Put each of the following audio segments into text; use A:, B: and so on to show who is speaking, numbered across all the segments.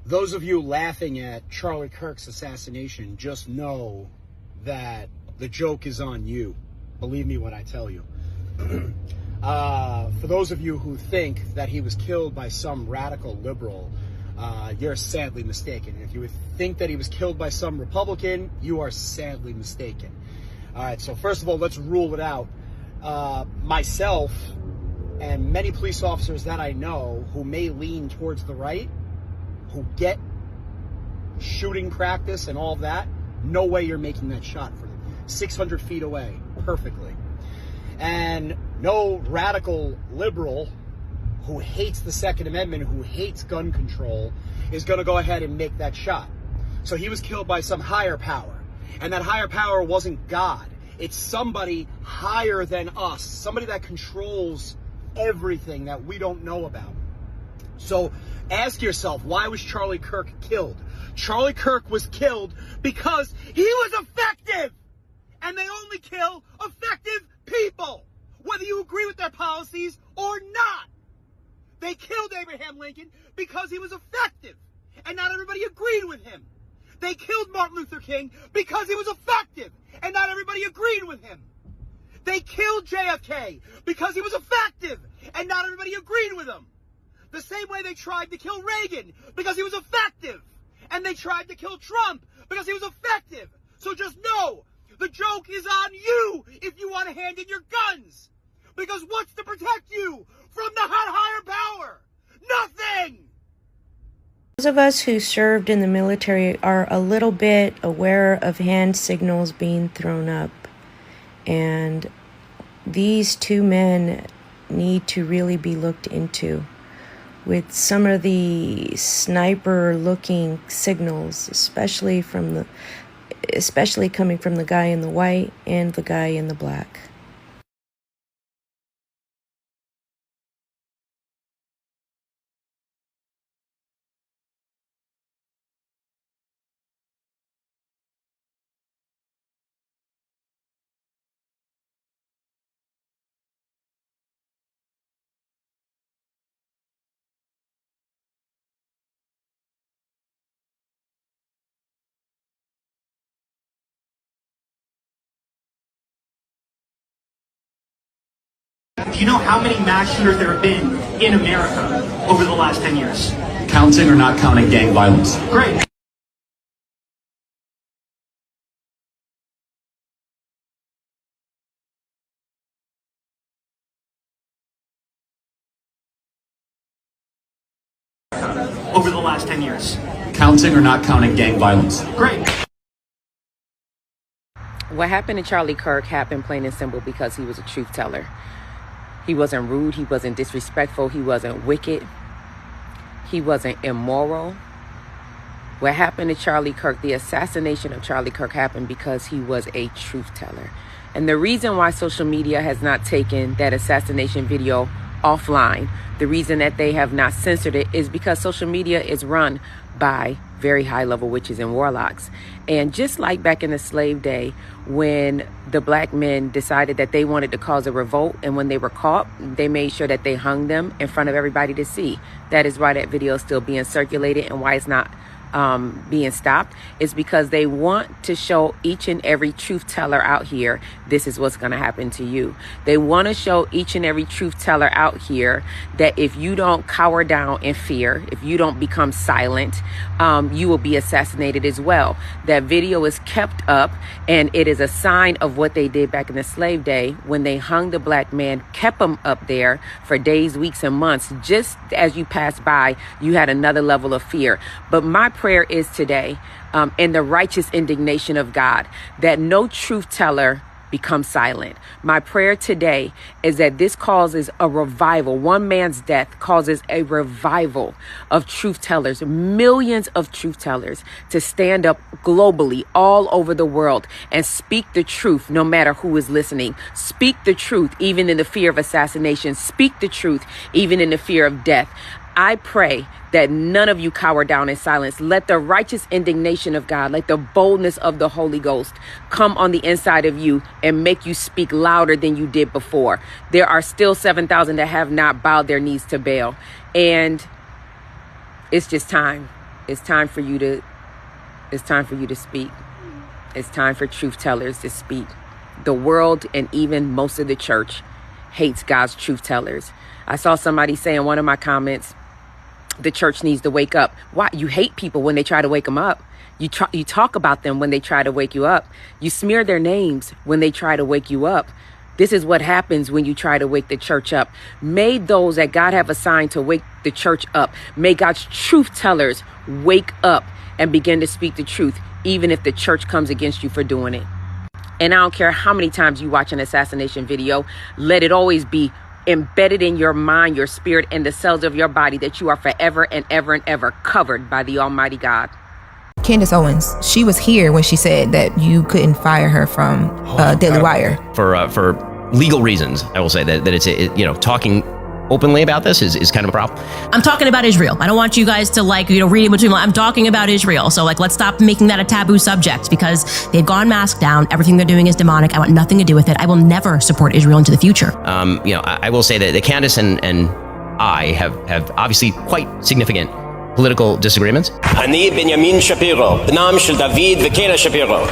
A: Those of you laughing at Charlie Kirk's assassination, just know that the joke is on you. Believe me when I tell you. For those of you who think that he was killed by some radical liberal, you're sadly mistaken. If you would think that he was killed by some Republican, you are sadly mistaken. All right, so first of all, let's rule it out. Myself and many police officers that I know who may lean towards the right, who get shooting practice and all of that, no way you're making that shot from 600 feet away perfectly. And no radical liberal who hates the Second Amendment, who hates gun control, is going to go ahead and make that shot. So he was killed by some higher power. And that higher power wasn't God. It's somebody higher than us, somebody that controls everything that we don't know about. So ask yourself, why was Charlie Kirk killed? Charlie Kirk was killed because he was effective. And they only kill effective people, whether you agree with their policies or not. They killed Abraham Lincoln because he was effective, and not everybody agreed with him. They killed Martin Luther King because he was effective, and not everybody agreed with him. They killed JFK because he was effective, and not everybody agreed with him. The same way they tried to kill Reagan because he was effective, and they tried to kill Trump because he was effective. So just know, the joke is on you if you want to hand in your guns. Because what's to protect you from the higher power? Nothing!
B: Those of us who served in the military are a little bit aware of hand signals being thrown up. And these two men need to really be looked into. With some of the sniper-looking signals, especially coming from the guy in the white and the guy in the black.
C: Do you know how many mass shooters there have been in America over the last 10 years?
D: Counting or not counting gang violence?
C: Great. Over the last 10 years.
D: Counting or not counting gang violence?
C: Great.
E: What happened to Charlie Kirk happened plain and simple because he was a truth teller. He wasn't rude, he wasn't disrespectful, he wasn't wicked, he wasn't immoral. What happened to Charlie Kirk, the assassination of Charlie Kirk, happened because he was a truth teller. And the reason why social media has not taken that assassination video offline, the reason that they have not censored it, is because social media is run by very high-level witches and warlocks. And just like back in the slave day, when the black men decided that they wanted to cause a revolt, and when they were caught, they made sure that they hung them in front of everybody to see. That is why that video is still being circulated and why it's not being stopped. Is because they want to show each and every truth teller out here, this is what's going to happen to you. They want to show each and every truth teller out here that if you don't cower down in fear, if you don't become silent, you will be assassinated as well. That video is kept up, and it is a sign of what they did back in the slave day when they hung the black man, kept him up there for days, weeks, and months. Just as you passed by, you had another level of fear. But my prayer is today, in the righteous indignation of God, that no truth teller become silent. My prayer today is that this causes a revival. One man's death causes a revival of truth tellers, millions of truth tellers, to stand up globally all over the world and speak the truth no matter who is listening. Speak the truth even in the fear of assassination. Speak the truth even in the fear of death. I pray that none of you cower down in silence. Let the righteous indignation of God, let the boldness of the Holy Ghost come on the inside of you and make you speak louder than you did before. There are still 7,000 that have not bowed their knees to Baal. And it's just time. It's time for you to speak. It's time for truth tellers to speak. The world and even most of the church hates God's truth tellers. I saw somebody say in one of my comments, the church needs to wake up. Why? You hate people when they try to wake them up. You talk about them when they try to wake you up. You smear their names when they try to wake you up. This is what happens when you try to wake the church up. May those that God have assigned to wake the church up, may God's truth tellers wake up and begin to speak the truth, even if the church comes against you for doing it. And I don't care how many times you watch an assassination video, let it always be embedded in your mind, your spirit, and the cells of your body that you are forever and ever and ever covered by the Almighty God.
F: Candace Owens, she was here when she said that you couldn't fire her from Daily Wire.
G: For legal reasons, I will say that it's talking openly about this is kind of a problem.
H: I'm talking about Israel. I don't want you guys to read in between. I'm talking about Israel. So let's stop making that a taboo subject because they've gone mask down. Everything they're doing is demonic. I want nothing to do with it. I will never support Israel into the future.
G: I will say that Candace and I have obviously quite significant political disagreements.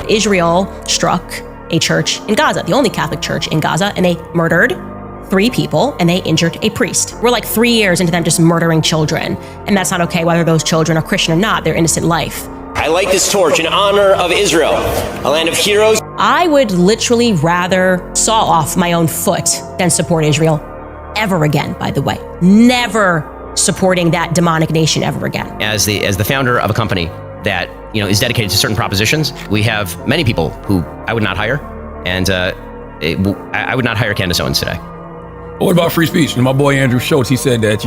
H: Israel struck a church in Gaza, the only Catholic church in Gaza, and they murdered 3 people and they injured a priest. We're like 3 years into them just murdering children. And that's not okay, whether those children are Christian or not. They're innocent life.
I: I light this torch in honor of Israel, a land of heroes.
H: I would literally rather saw off my own foot than support Israel ever again, by the way. Never supporting that demonic nation ever again.
G: As the founder of a company that is dedicated to certain propositions, we have many people who I would not hire, and I would not hire Candace Owens today.
J: What about free speech? My boy Andrew Schultz, he said that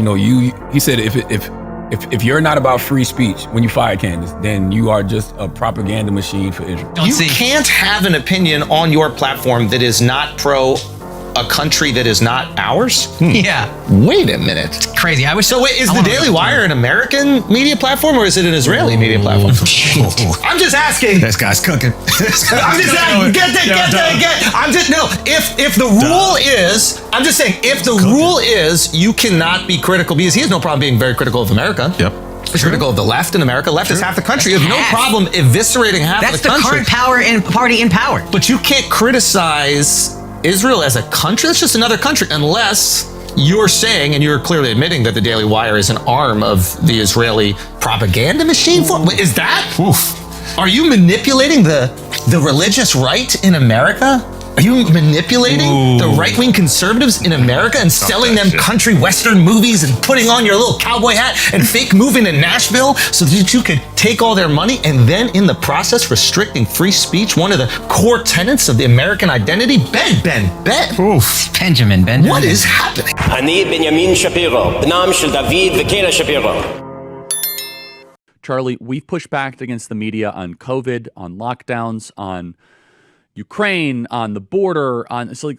J: he said if you're not about free speech when you fire Candace, then you are just a propaganda machine for Israel.
K: You can't have an opinion on your platform that is not pro a country that is not ours?
L: Yeah.
K: Wait a minute.
L: It's crazy. Is
K: the Daily Wire an American media platform or is it an Israeli media platform? I'm just asking.
L: This guy's cooking.
K: I'm just asking. If the rule is, I'm just saying, if the rule is you cannot be critical, because he has no problem being very critical of America.
L: Yep.
K: He's critical of the left in America. Left is half the country. You have no problem eviscerating half the country.
L: That's the current party in power.
K: But you can't criticize Israel as a country. That's just another country, unless you're saying, and you're clearly admitting, that the Daily Wire is an arm of the Israeli propaganda machine. Is that? Oof. Are you manipulating the religious right in America? Are you manipulating the right-wing conservatives in America and selling them country western movies and putting on your little cowboy hat and fake moving to Nashville so that you could take all their money and then in the process restricting free speech, one of the core tenets of the American identity? Ben.
L: Oof. Benjamin.
K: What is happening?
D: Charlie, we've pushed back against the media on COVID, on lockdowns, on Ukraine, on the border,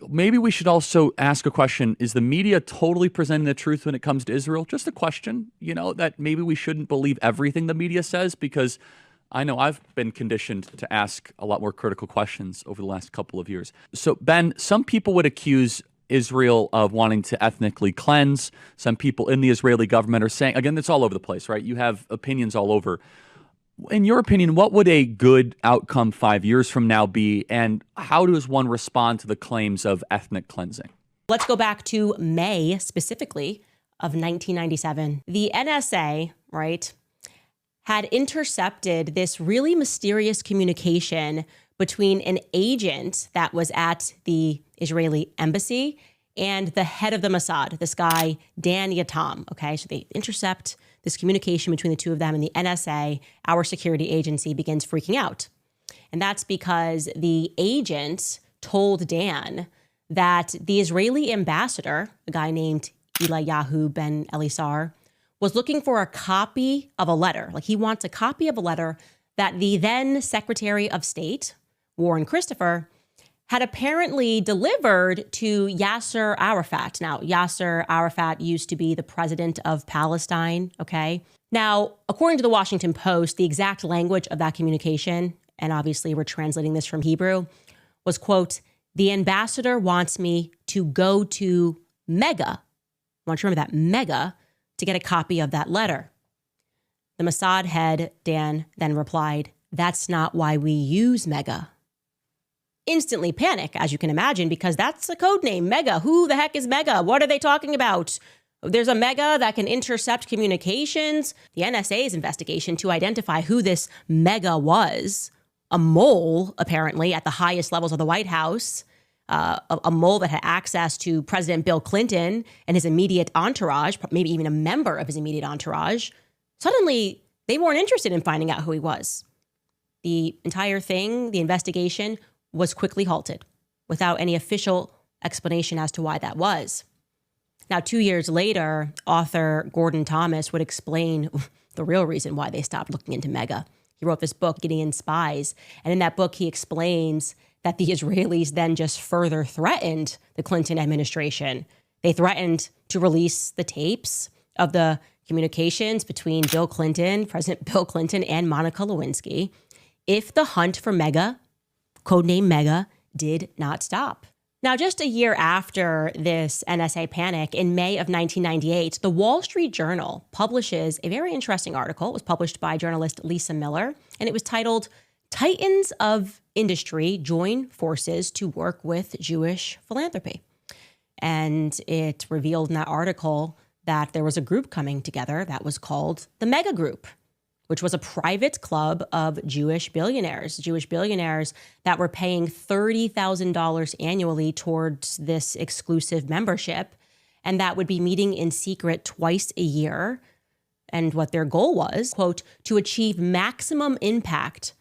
D: maybe we should also ask a question. Is the media totally presenting the truth when it comes to Israel? Just a question, that maybe we shouldn't believe everything the media says, because I know I've been conditioned to ask a lot more critical questions over the last couple of years. So, Ben, some people would accuse Israel of wanting to ethnically cleanse. Some people in the Israeli government are saying, again, it's all over the place, right? You have opinions all over. In your opinion, what would a good outcome 5 years from now be, and how does one respond to the claims of ethnic cleansing?
H: Let's go back to May, specifically, of 1997. The NSA, right, had intercepted this really mysterious communication between an agent that was at the Israeli embassy and the head of the Mossad, this guy, Dan Yatam, okay? So they intercept this communication between the two of them, and the NSA, our security agency, begins freaking out. And that's because the agent told Dan that the Israeli ambassador, a guy named Eliyahu Ben Elisar, was looking for a copy of a letter. He wants a copy of a letter that the then Secretary of State, Warren Christopher, had apparently delivered to Yasser Arafat. Now, Yasser Arafat used to be the president of Palestine, okay? Now, according to the Washington Post, the exact language of that communication, and obviously we're translating this from Hebrew, was, quote, "The ambassador wants me to go to Mega," I want you to remember that, Mega, to get a copy of that letter. The Mossad head, Dan, then replied, "That's not why we use Mega." Instantly panic, as you can imagine, because that's a code name, Mega. Who the heck is Mega? What are they talking about? There's a Mega that can intercept communications. The NSA's investigation to identify who this Mega was, a mole, apparently, at the highest levels of the White House, a mole that had access to President Bill Clinton and his immediate entourage, maybe even a member of his immediate entourage. Suddenly, they weren't interested in finding out who he was. The entire thing, the investigation, was quickly halted without any official explanation as to why that was. Now, 2 years later, author Gordon Thomas would explain the real reason why they stopped looking into Mega. He wrote this book, Gideon's Spies, and in that book, he explains that the Israelis then just further threatened the Clinton administration. They threatened to release the tapes of the communications between Bill Clinton, President Bill Clinton, and Monica Lewinsky if the hunt for Mega, codename Mega, did not stop. Now, just a year after this NSA panic, in May of 1998, the Wall Street Journal publishes a very interesting article. It was published by journalist Lisa Miller, and it was titled, "Titans of Industry Join Forces to Work with Jewish Philanthropy." And it revealed in that article that there was a group coming together that was called the Mega Group, which was a private club of Jewish billionaires that were paying $30,000 annually towards this exclusive membership, and that would be meeting in secret twice a year. And what their goal was, quote, to achieve maximum impact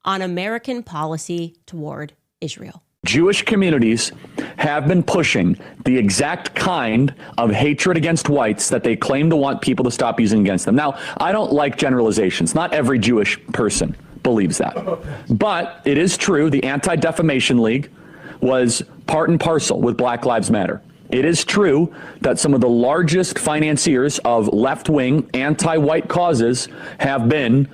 H: on American policy toward Israel.
D: Jewish communities have been pushing the exact kind of hatred against whites that they claim to want people to stop using against them. Now, I don't like generalizations. Not every Jewish person believes that. But it is true the Anti-Defamation League was part and parcel with Black Lives Matter. It is true that some of the largest financiers of left-wing anti-white causes have been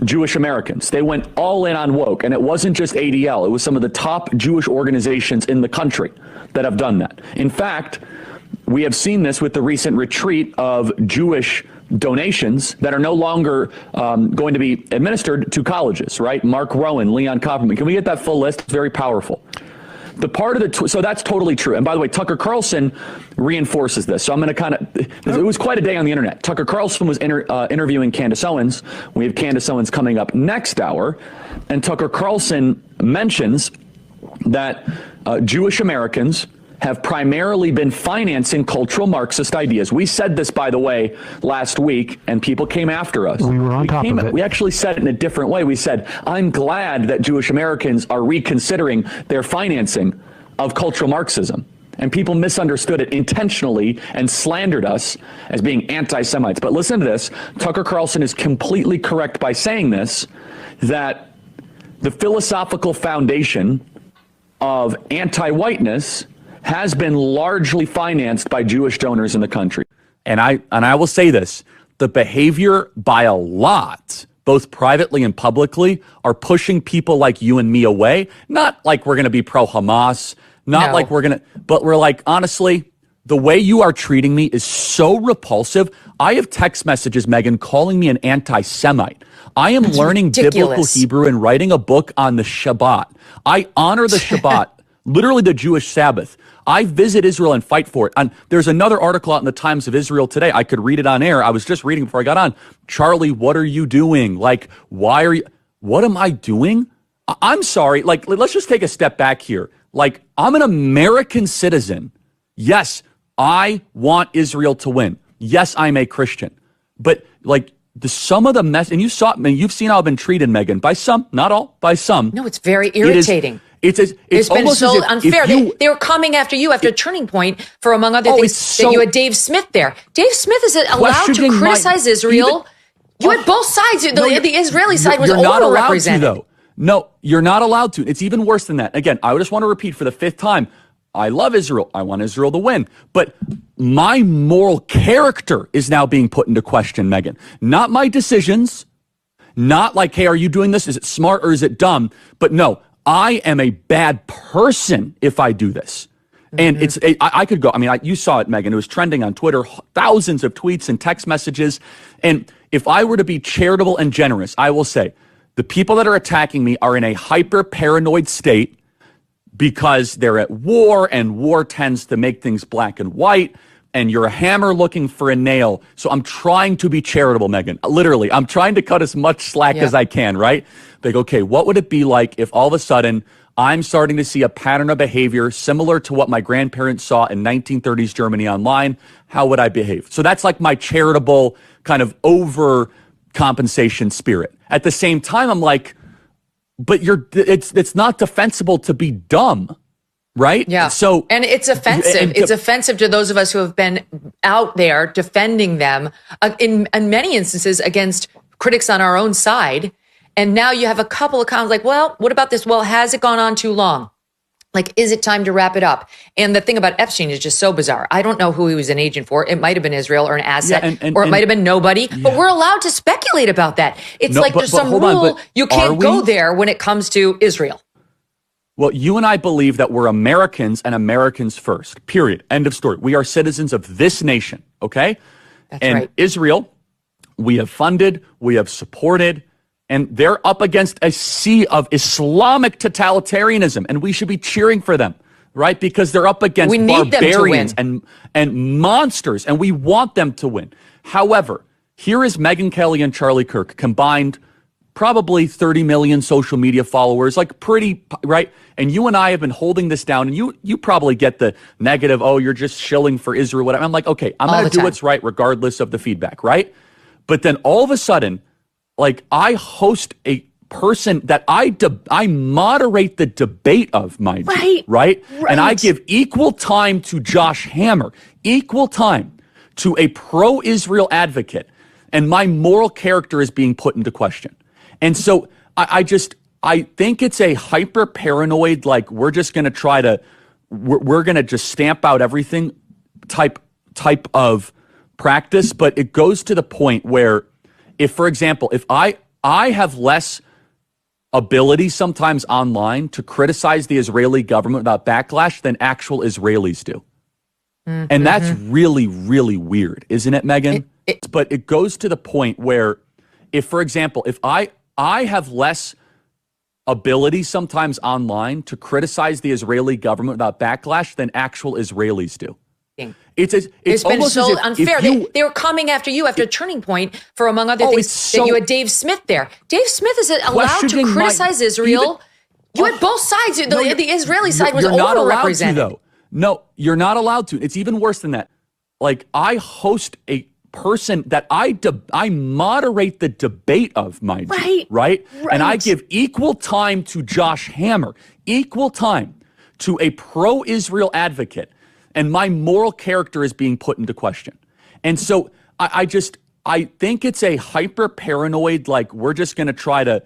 D: Jewish Americans. They went all in on woke, and it wasn't just ADL. It was some of the top Jewish organizations in the country that have done that. In fact, we have seen this with the recent retreat of Jewish donations that are no longer going to be administered to colleges, right? Mark Rowan, Leon Copperman. Can we get that full list? It's very powerful. The part of the, so that's totally true. And by the way, Tucker Carlson reinforces this. So I'm going to it was quite a day on the internet. Tucker Carlson was interviewing Candace Owens. We have Candace Owens coming up next hour. And Tucker Carlson mentions that Jewish Americans have primarily been financing cultural Marxist ideas. We said this, by the way, last week, and people came after us. We were on top of it. We actually said it in a different way. We said, I'm glad that Jewish Americans are reconsidering their financing of cultural Marxism. And people misunderstood it intentionally and slandered us as being anti-Semites. But listen to this. Tucker Carlson is completely correct by saying this, that the philosophical foundation of anti-whiteness has been largely financed by Jewish donors in the country. And I will say this, the behavior by a lot, both privately and publicly, are pushing people like you and me away. Not like we're going to be pro-Hamas, not like we're going to, but we're like, honestly, the way you are treating me is so repulsive. I have text messages, Megan, calling me an anti-Semite. I am learning biblical Hebrew and writing a book on the Shabbat. I honor the Shabbat, literally the Jewish Sabbath. I visit Israel and fight for it. And there's another article out in the Times of Israel today. I could read it on air. I was just reading before I got on. Charlie, what are you doing? Like, why are you, what am I doing? I'm sorry. Like, let's just take a step back here. Like, I'm an American citizen. Yes, I want Israel to win. Yes, I'm a Christian. But like, some of the mess, and you saw, I mean, you've seen how I've been treated, Megan, by some, not all, by some.
M: No, it's very irritating. It's been so unfair. They were coming after you after Turning Point for, among other things, that you had Dave Smith there. Dave Smith is allowed to criticize Israel. You had both sides. The Israeli side was overrepresented.
D: No, you're not allowed to. It's even worse than that. Again, I just want to repeat for the fifth time. I love Israel. I want Israel to win. But my moral character is now being put into question, Megan. Not my decisions. Not like, hey, are you doing this? Is it smart or is it dumb? But no. I am a bad person if I do this. And I could go, I mean, you saw it, Megan. It was trending on Twitter, thousands of tweets and text messages. And if I were to be charitable and generous, I will say the people that are attacking me are in a hyper paranoid state because they're at war, and war tends to make things black and white, and you're a hammer looking for a nail. So I'm trying to be charitable, Megan. Literally, I'm trying to cut as much slack as I can, right? Like, okay, what would it be like if all of a sudden I'm starting to see a pattern of behavior similar to what my grandparents saw in 1930s Germany online? How would I behave? So that's like my charitable kind of overcompensation spirit. At the same time, I'm like, but it's not defensible to be dumb, right?
M: Yeah.
D: So,
M: and it's offensive. It's offensive to those of us who have been out there defending them in many instances against critics on our own side. And now you have a couple of comments like, well, what about this? Well, has it gone on too long? Like, is it time to wrap it up? And the thing about Epstein is just so bizarre. I don't know who he was an agent for. It might have been Israel or an asset, or it might have been nobody. Yeah. But we're allowed to speculate about that. It's there's some rule. You can't go there when it comes to Israel.
D: Well, you and I believe that we're Americans and Americans first, period. End of story. We are citizens of this nation, okay?
M: That's right.
D: Israel, we have funded, we have supported, and they're up against a sea of Islamic totalitarianism, and we should be cheering for them, right? Because they're up against barbarians and monsters, and we want them to win. However, here is Megyn Kelly and Charlie Kirk combined, probably 30 million social media followers, like pretty, right? And you and I have been holding this down, and you probably get the negative, oh, you're just shilling for Israel, whatever. I'm like, okay, I'm going to do what's right regardless of the feedback, right? But then all of a sudden, like, I host a person that I moderate the debate of, mind you, right? And I give equal time to Josh Hammer, equal time to a pro-Israel advocate, and my moral character is being put into question. And so I think it's a hyper paranoid, like, we're just going to try to, we're going to just stamp out everything type of practice. But it goes to the point where, if, for example, if I have less ability sometimes online to criticize the Israeli government without backlash than actual Israelis do. Mm-hmm. And that's really, really weird, isn't it, Megan? But it goes to the point where, if, for example, if I have less ability sometimes online to criticize the Israeli government without backlash than actual Israelis do. It's
M: been so unfair. They were coming after you after Turning Point for, among other things, that you had Dave Smith there. Dave Smith is allowed to criticize Israel. You had both sides. The Israeli side was overrepresented.
D: Though. No, you're not allowed to. It's even worse than that. Like, I host a person that I moderate the debate of, mind you, right? And I give equal time to Josh Hammer, equal time to a pro-Israel advocate, and my moral character is being put into question. And so I think it's a hyper paranoid, like, we're just going to try to,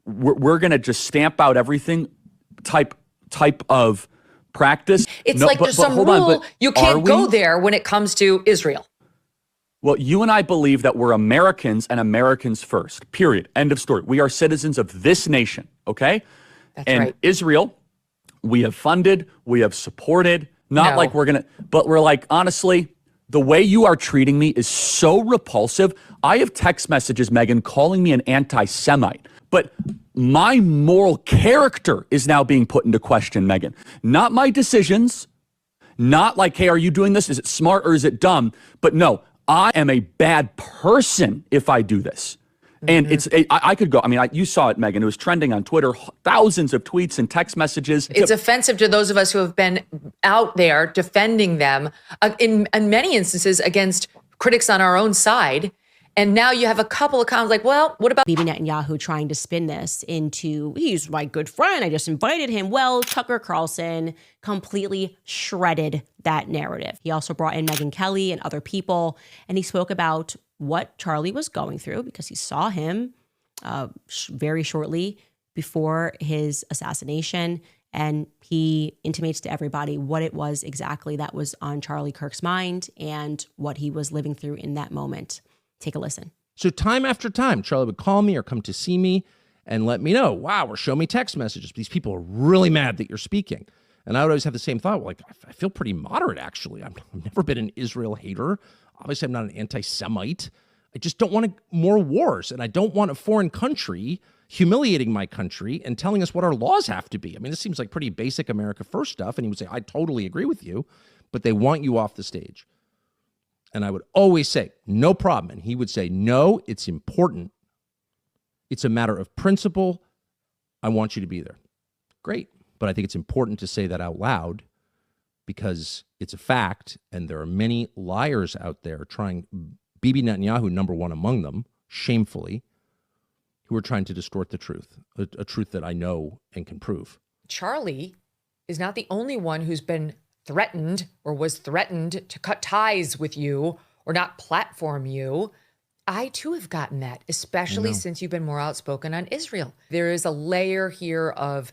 D: we're going to just stamp out everything type of practice.
M: It's there's some rule. You can't go there when it comes to Israel.
D: Well, you and I believe that we're Americans and Americans first, period. End of story. We are citizens of this nation, okay?
M: That's right.
D: Israel, we have funded, we have supported, like we're going to, but we're like, honestly, the way you are treating me is so repulsive. I have text messages, Megan, calling me an anti-Semite, but my moral character is now being put into question, Megan. Not my decisions, not like, hey, are you doing this? Is it smart or is it dumb? But no, I am a bad person if I do this. And I could go, you saw it, Megan. It was trending on Twitter, thousands of tweets and text messages.
M: It's offensive to those of us who have been out there defending them in many instances against critics on our own side. And now you have a couple of comments like, well, what about
H: Bibi Netanyahu trying to spin this into, he's my good friend, I just invited him. Well, Tucker Carlson completely shredded that narrative. He also brought in Megyn Kelly and other people, and he spoke about what Charlie was going through because he saw him very shortly before his assassination. And he intimates to everybody what it was exactly that was on Charlie Kirk's mind and what he was living through in that moment. Take a listen.
N: So time after time, Charlie would call me or come to see me and let me know, wow, or show me text messages. These people are really mad that you're speaking. And I would always have the same thought, like, I feel pretty moderate, actually. I've never been an Israel hater. Obviously, I'm not an anti-Semite. I just don't want more wars, and I don't want a foreign country humiliating my country and telling us what our laws have to be. I mean, this seems like pretty basic America First stuff, and he would say, I totally agree with you, but they want you off the stage. And I would always say, no problem. And he would say, no, it's important. It's a matter of principle. I want you to be there. Great. But I think it's important to say that out loud because it's a fact, and there are many liars out there trying, Bibi Netanyahu, number one among them, shamefully, who are trying to distort the truth, a truth that I know and can prove.
M: Charlie is not the only one who's been threatened or was threatened to cut ties with you or not platform you. I too have gotten that, especially since you've been more outspoken on Israel. There is a layer here of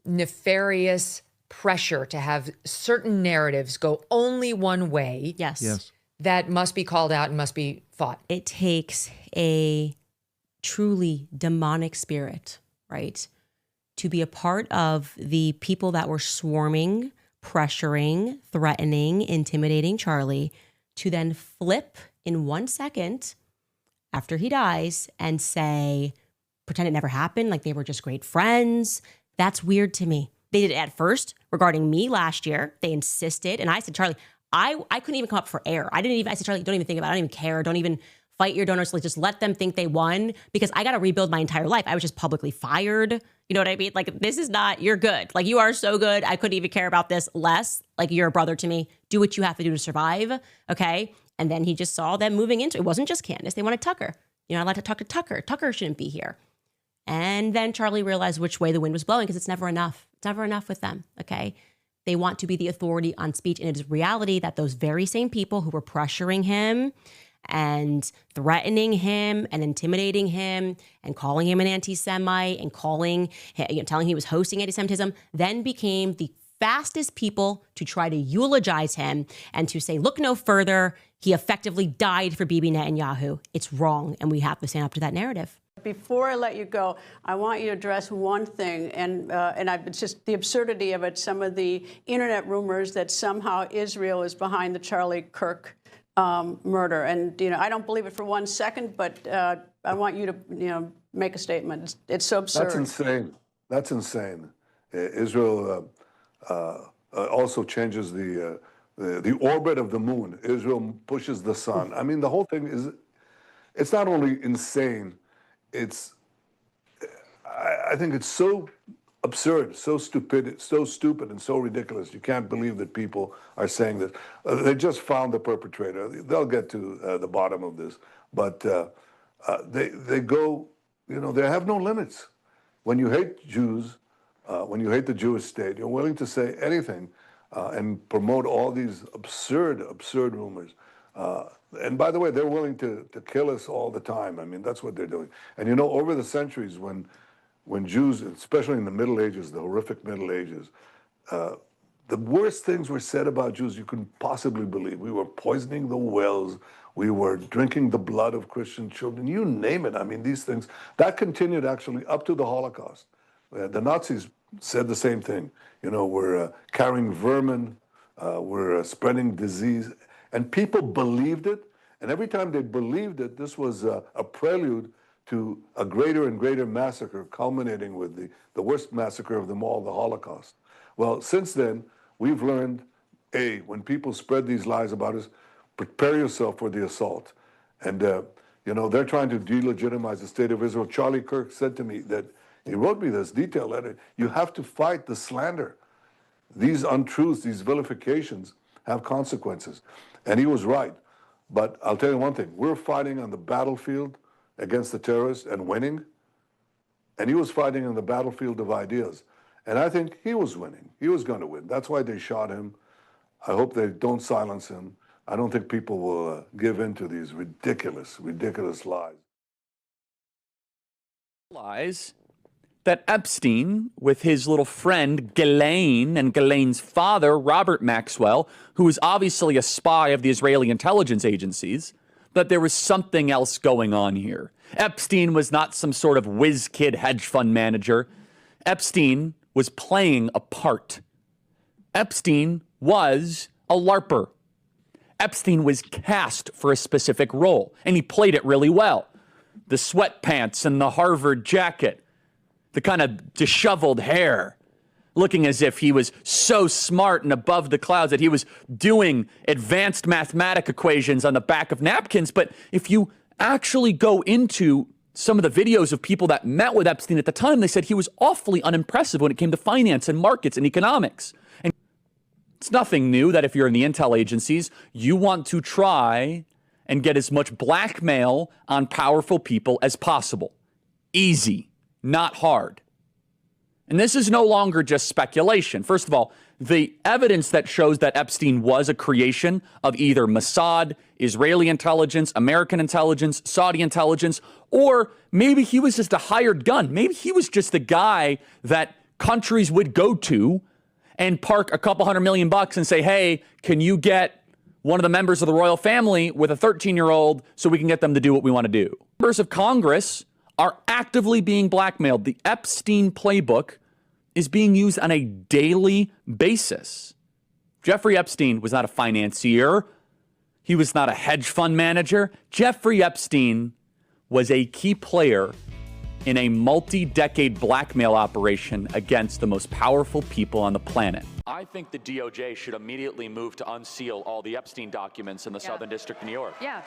M: nefarious pressure to have certain narratives go only one way.
H: Yes.
M: That must be called out and must be fought.
H: It takes a truly demonic spirit, right, to be a part of the people that were swarming, pressuring, threatening, intimidating Charlie, to then flip in 1 second after he dies and say, pretend it never happened, like they were just great friends. That's weird to me. They did it at first regarding me last year. They insisted. And I said, Charlie, I couldn't even come up for air. I said, Charlie, don't even think about it. I don't even care. Don't even fight your donors. Like, just let them think they won, because I got to rebuild my entire life. I was just publicly fired. You know what I mean? Like, this is not, you're good. Like, you are so good. I couldn't even care about this less. Like, you're a brother to me. Do what you have to do to survive. Okay. And then he just saw them moving into, it wasn't just Candace. They wanted Tucker. I'd like to talk to Tucker. Tucker shouldn't be here. And then Charlie realized which way the wind was blowing, because it's never enough. It's never enough with them. Okay. They want to be the authority on speech. And it is reality that those very same people who were pressuring him and threatening him and intimidating him and calling him an anti-Semite and telling he was hosting anti-Semitism, then became the fastest people to try to eulogize him and to say, look no further. He effectively died for Bibi Netanyahu. It's wrong, and we have to stand up to that narrative.
O: Before I let you go, I want you to address one thing, and it's just the absurdity of it. Some of the internet rumors that somehow Israel is behind the Charlie Kirk murder, and I don't believe it for 1 second, but I want you to make a statement. It's so absurd.
P: That's insane. That's insane. Israel also changes the orbit of the moon. Israel pushes the sun. I mean, the whole thing it's not only insane. I think it's so absurd, so stupid, and so ridiculous. You can't believe that people are saying that. They just found the perpetrator. They'll get to the bottom of this, but they go. They have no limits. When you hate Jews, when you hate the Jewish state, you're willing to say anything and promote all these absurd rumors. And by the way, they're willing to kill us all the time. I mean, that's what they're doing. And over the centuries, when Jews, especially in the Middle Ages, the horrific Middle Ages, the worst things were said about Jews you couldn't possibly believe. We were poisoning the wells. We were drinking the blood of Christian children. You name it. I mean, these things, that continued actually up to the Holocaust. The Nazis said the same thing. We're carrying vermin. We're spreading disease. And people believed it. And every time they believed it, this was a prelude to a greater and greater massacre, culminating with the worst massacre of them all, the Holocaust. Well, since then, we've learned, when people spread these lies about us, prepare yourself for the assault. And, they're trying to delegitimize the state of Israel. Charlie Kirk said to me that, he wrote me this detailed letter, you have to fight the slander. These untruths, these vilifications have consequences. And he was right. But I'll tell you one thing, we're fighting on the battlefield against the terrorists and winning. And he was fighting on the battlefield of ideas. And I think he was winning. He was going to win. That's why they shot him. I hope they don't silence him. I don't think people will give in to these ridiculous lies.
D: Lies that Epstein, with his little friend Ghislaine and Ghislaine's father, Robert Maxwell, who was obviously a spy of the Israeli intelligence agencies, that there was something else going on here. Epstein was not some sort of whiz kid hedge fund manager. Epstein was playing a part. Epstein was a LARPer. Epstein was cast for a specific role, and he played it really well. The sweatpants and the Harvard jacket, the kind of disheveled hair, looking as if he was so smart and above the clouds that he was doing advanced mathematic equations on the back of napkins. But if you actually go into some of the videos of people that met with Epstein at the time, they said he was awfully unimpressive when it came to finance and markets and economics. And it's nothing new that if you're in the intel agencies, you want to try and get as much blackmail on powerful people as possible. Easy, not hard. And this is no longer just speculation. First of all, the evidence that shows that Epstein was a creation of either Mossad, Israeli intelligence, American intelligence, Saudi intelligence, or maybe he was just a hired gun. Maybe he was just the guy that countries would go to and park a couple $100 million and say, hey, can you get one of the members of the royal family with a 13-year-old so we can get them to do what we want to do? Members of Congress are actively being blackmailed. The Epstein playbook is being used on a daily basis. Jeffrey Epstein was not a financier. He was not a hedge fund manager. Jeffrey Epstein was a key player in a multi-decade blackmail operation against the most powerful people on the planet. I think the DOJ should immediately move to unseal all the Epstein documents in the Southern District of New York.
Q: Yeah.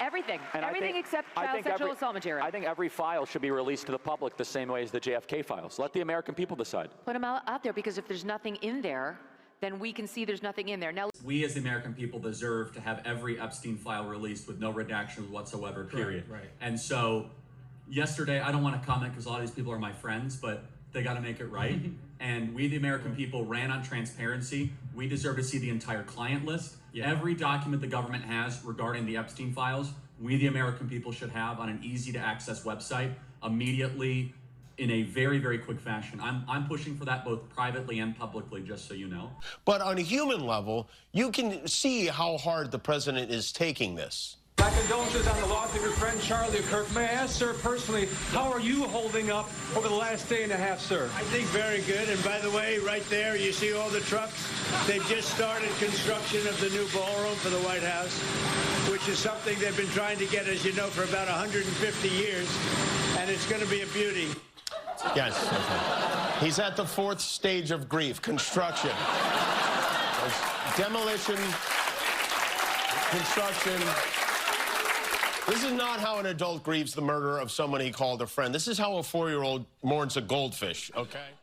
Q: Everything. Everything except child sexual assault material.
D: I think every file should be released to the public the same way as the JFK files. Let the American people decide.
Q: Put them out there, because if there's nothing in there, then we can see there's nothing in there. Now,
D: we as the American people deserve to have every Epstein file released with no redactions whatsoever, period. Right. And so yesterday, I don't want to comment because a lot of these people are my friends, but they got to make it right. And we, the American people, ran on transparency. We deserve to see the entire client list. Yeah. Every document the government has regarding the Epstein files, we, the American people, should have on an easy-to-access website immediately in a very, very quick fashion. I'm pushing for that both privately and publicly, just so you know.
R: But on a human level, you can see how hard the president is taking this.
S: My condolences on the loss of your friend Charlie Kirk. May I ask, sir, personally, how are you holding up over the last day and a half, sir?
T: I think very good. And by the way, right there, you see all the trucks? They've just started construction of the new ballroom for the White House, which is something they've been trying to get, as you know, for about 150 years. And it's going to be a beauty.
R: Yes. He's at the fourth stage of grief, construction. There's demolition, construction. This is not how an adult grieves the murder of someone he called a friend. This is how a 4-year-old mourns a goldfish, okay?